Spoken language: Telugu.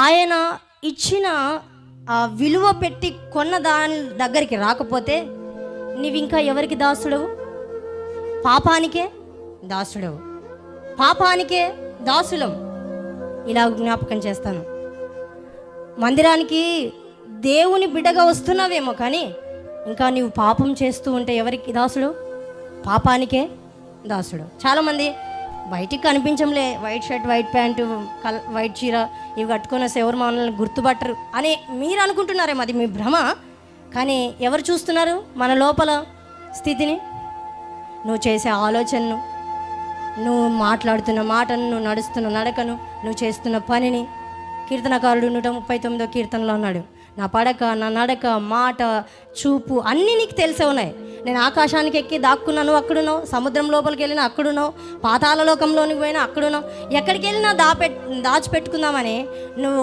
ఆయన ఇచ్చిన విలువ పెట్టి కొన్న దాని దగ్గరికి రాకపోతే నీవింకా ఎవరికి దాసుడవు? పాపానికే దాసుడవు, పాపానికే దాసులం. ఇలా జ్ఞాపకం చేస్తాను, మందిరానికి దేవుని బిడ్డగా వస్తున్నావేమో, కానీ ఇంకా నీవు పాపం చేస్తూ ఉంటే ఎవరికి దాసుడు? పాపానికే దాసుడు. చాలామంది బయటికి కనిపించంలే, white shirt, white pant, white చీర ఇవి కట్టుకొని వస్తే ఎవరు మనల్ని గుర్తుపట్టరు అని మీరు అనుకుంటున్నారేమో, అది మీ భ్రమ. కానీ ఎవరు చూస్తున్నారు మన లోపల స్థితిని? నువ్వు చేసే ఆలోచనను, నువ్వు మాట్లాడుతున్న మాటను, నువ్వు నడుస్తున్న నడకను, నువ్వు చేస్తున్న పనిని. కీర్తనకారుడు 139వ కీర్తనలో అన్నాడు, నా పడక, నా నడక, మాట, చూపు అన్నీ నీకు తెలిసే ఉన్నాయి. నేను ఆకాశానికి ఎక్కి దాక్కున్నాను, అక్కడున్నావు. సముద్రం లోపలికి వెళ్ళినా అక్కడున్నావు. పాతాళ లోకంలోనికి పోయినా అక్కడున్నావు. ఎక్కడికి వెళ్ళినా దాచిపెట్టుకుందామని నువ్వు